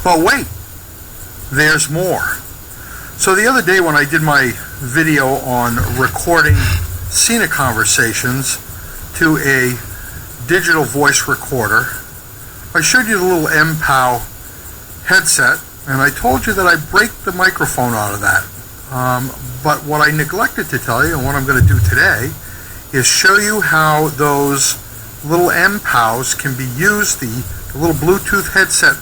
But wait, there's more. So the other day when I did my video on recording Sena conversations to a digital voice recorder, I showed you the little Mpow headset, and I told you that I break the microphone out of that. But what I neglected to tell you, and what I'm going to do today, is show you how those little Mpows can be used, the little Bluetooth headset,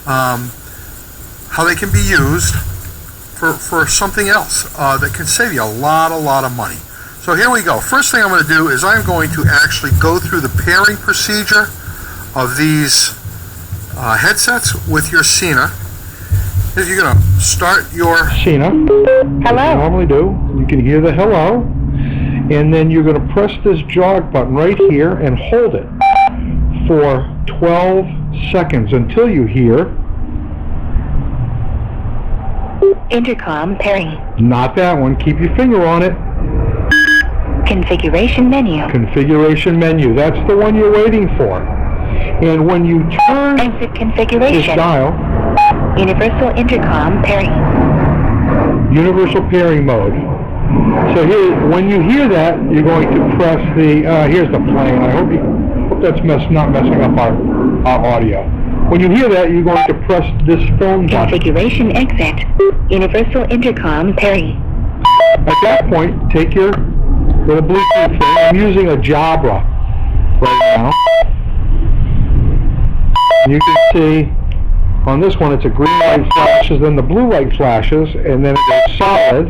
how they can be used for something else that can save you a lot of money. So here we go. First thing I'm going to do is I'm going to actually go through the pairing procedure of these headsets with your Sena. You're going to start your Sena. Hello. You normally do. You can hear the hello. And then you're going to press this jog button right here and hold it for 12 seconds until you hear intercom pairing. Not that one. Keep your finger on it. Configuration menu. Configuration menu. That's the one you're waiting for. And when you turn exit configuration, this dial, universal intercom pairing. Universal pairing mode. So here, when you hear that, you're going to press the, here's the plane. I hope that's not messing up our audio. When you hear that, you're going to press this phone button. Configuration exit. Universal intercom pairing. At that point, take your little Bluetooth thing. I'm using a Jabra right now. You can see on this one, it's a green light flashes, then the blue light flashes, and then it goes solid.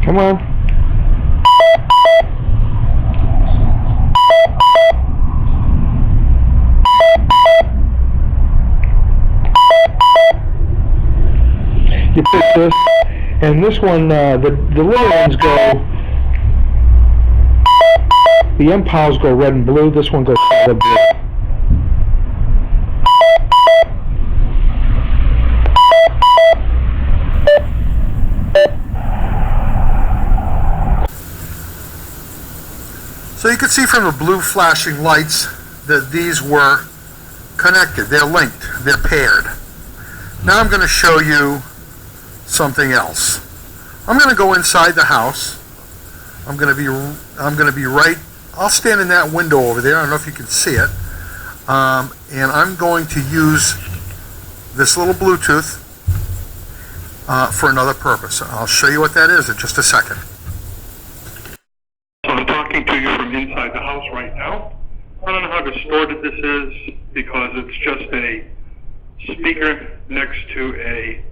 Come on. You pick this, and this one, the little ones go, the Mpows go red and blue, this one goes solid blue. So you can see from the blue flashing lights that these were connected. They're linked. They're paired. Now I'm going to show you something else. I'm going to go inside the house. I'm going to be right. I'll stand in that window over there. I don't know if you can see it. And I'm going to use this little Bluetooth for another purpose. I'll show you what that is in just a second. So I'm talking to you from inside the house right now. I don't know how distorted this is because it's just a speaker next to a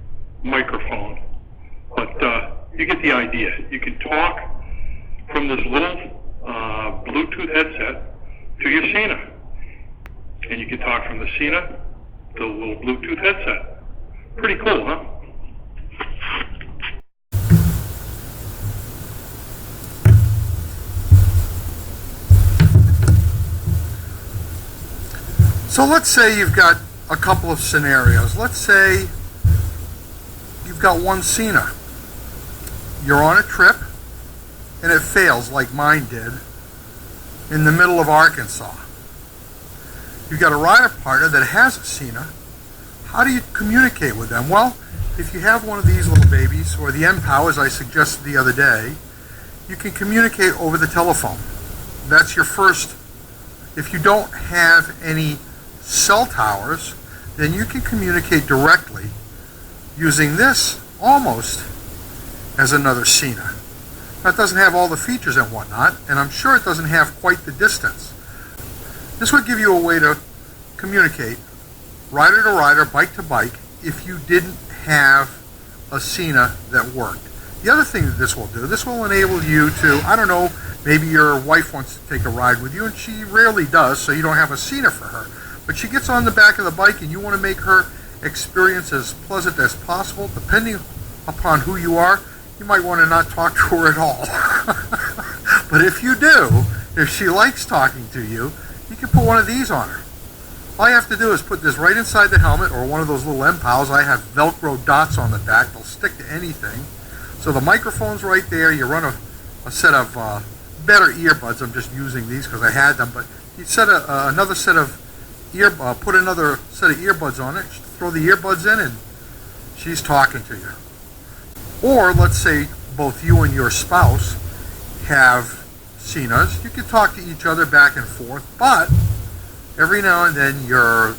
microphone. But you get the idea. You can talk from this little Bluetooth headset to your Sena. And you can talk from the Sena to the little Bluetooth headset. Pretty cool, huh? So let's say you've got a couple of scenarios. Let's say you've got one Sena. You're on a trip and it fails like mine did in the middle of Arkansas. You've got a rider partner that has a Sena. How do you communicate with them? Well, if you have one of these little babies, or the Mpow as I suggested the other day, you can communicate over the telephone. That's your first. If you don't have any cell towers, then you can communicate directly using this almost as another Sena. Now, it doesn't have all the features and whatnot, and I'm sure it doesn't have quite the distance. This would give you a way to communicate rider to rider, bike to bike, if you didn't have a Sena that worked. The other thing that this will do, this will enable you to, I don't know, maybe your wife wants to take a ride with you, and she rarely does, so you don't have a Sena for her. But she gets on the back of the bike and you want to make her experience as pleasant as possible. Depending upon who you are, you might want to not talk to her at all. But if you do, if she likes talking to you, you can put one of these on her. All you have to do is put this right inside the helmet or one of those little Mpows. I have Velcro dots on the back. They'll stick to anything. So the microphone's right there. You run a set of better earbuds. I'm just using these because I had them. But you set another set of put another set of earbuds on it, throw the earbuds in, and she's talking to you. Or let's say both you and your spouse have Senas. You can talk to each other back and forth, but every now and then your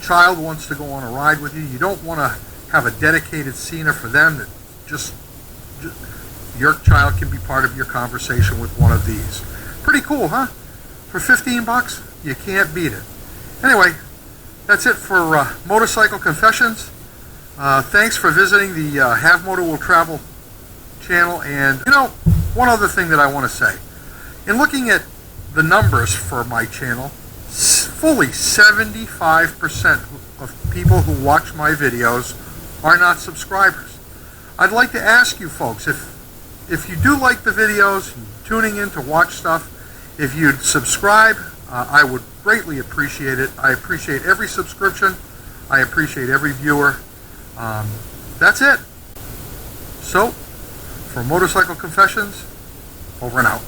child wants to go on a ride with you. You don't want to have a dedicated Sena for them. That just your child can be part of your conversation with one of these. Pretty cool, huh? For 15 bucks, you can't beat it. Anyway, that's it for Motorcycle Confessions. Thanks for visiting the Have Moto Will Travel channel. And, one other thing that I want to say. In looking at the numbers for my channel, fully 75% of people who watch my videos are not subscribers. I'd like to ask you folks, if you do like the videos, tuning in to watch stuff, if you'd subscribe, I would greatly appreciate it. I appreciate every subscription. I appreciate every viewer. That's it. So, for Motorcycle Confessions, over and out.